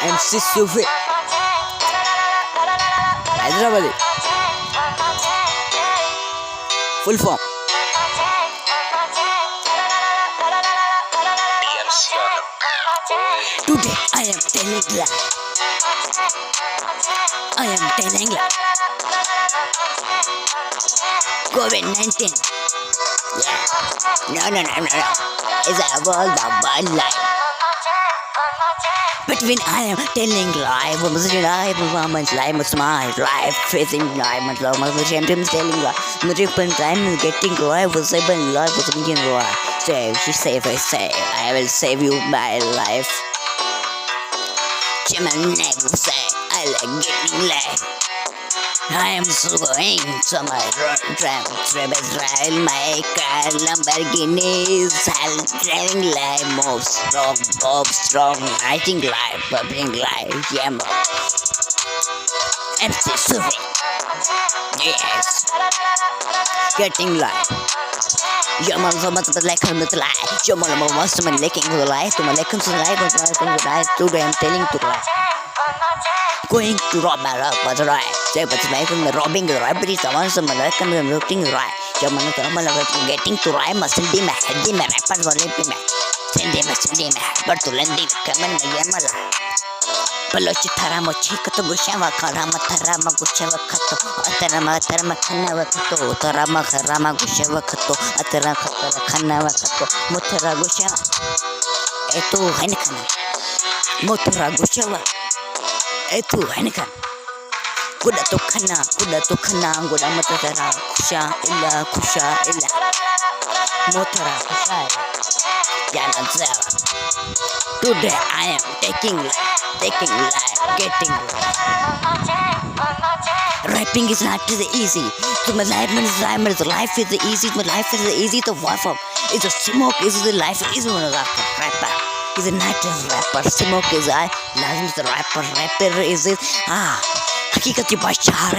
MC SUFI Hyderabad. Full form. Today I am telling lie. I am telling lie. COVID-19. Yeah. No. It's about the bad life. Between I am telling lie, woman's life, my life, facing life, my telling lie, the different time is getting lie, was saving life, was being lie. Save, she save, I say, I will save you my life. Chairman never say, I like getting lie. I am so going to my road travel, my car, Lamborghini, driving life, move strong, writing life, bubbling life, yammer. MC SUFI, yes, getting life. Yammer, so much like him with life. Yammer, most of my licking to the life, to my licking to the life, but I today I'm telling to life. Going to rob my rock was right. Say, but life in the robbing the robbery, someone some American looting right. German getting to rhyme, must be my head, my rappers or lipping me. Send him a but to lend him, come in the Yamala. Balochi Taramo Chikato Gushava, Karama Tarama Gushava Kato, Atarama Kanava Kato, Tarama Karama Gushava Kato, Ataraka Kanava Kato, Motara Gushava, Eto Henikan, Motara Gushava. Itu Henikan. Kuda tukana, kuda matara, kusha illa, motara kusha illa. Today I am taking life, getting life. Rapping is not easy. So my life is easy. My life is easy to work from. It's a smoke. Is the life is one of the rapper. He's a night rapper. Smoke is I. Lazim is the rapper. Rapper is it. Hakikati Bashar.